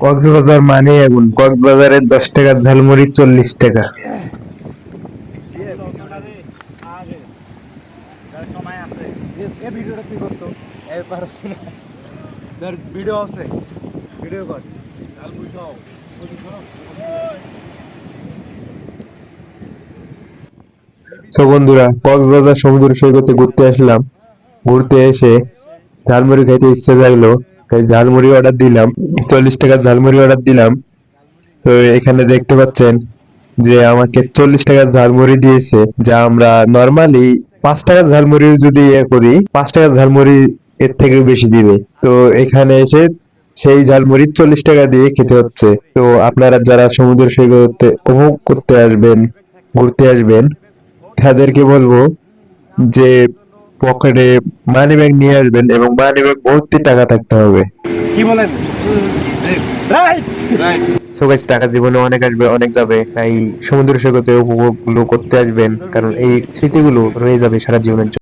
কক্সবাজার মানে আগুন। কক্সবাজারের 10 টাকার ঝালমুড়ি 40 টাকা। ভিডিওটা তুই করতো এরপর ভিডিও আছে ভিডিও কর তো বন্ধুরা, কক্সবাজার সমুদ্র সৈকতে ঘুরতে আসলাম। ঘুরতে এসে ঝালমুড়ি খাইতে ইচ্ছে লাগলো, তাই ঝালমুড়ি অর্ডার দিলাম। 40 টাকার ঝালমুড়ি অর্ডার দিলাম। তো এখানে দেখতে পাচ্ছেন যে আমাকে 40 টাকার ঝালমুড়ি দিয়েছে, যা আমরা নর্মালি 5 টাকার ঝালমুড়ি যদি করি, 5 টাকার ঝালমুড়ি এর থেকেও বেশি দিবে। তো এখানে এসে সেই ঝালমুড়ি 40 টাকা দিয়ে খেতে হচ্ছে। তো আপনারা যারা সমুদ্র সৈকতে উপভোগ করতে আসবেন, ঘুরতে আসবেন, তাদেরকে বলবো যে পকেটে মানি ব্যাগ নিয়ে আসবেন এবং মানি ব্যাগ ভর্তি টাকা থাকতে হবে। কি বলেন রাইট রাইট সো গাইস, টাকা জীবনে অনেক আসবে, অনেক যাবে, তাই সমুদ্র সৈকতে উপভোগ গুলো করতে আসবেন, কারণ এই স্মৃতিগুলো রয়ে যাবে সারা জীবনের জন্য।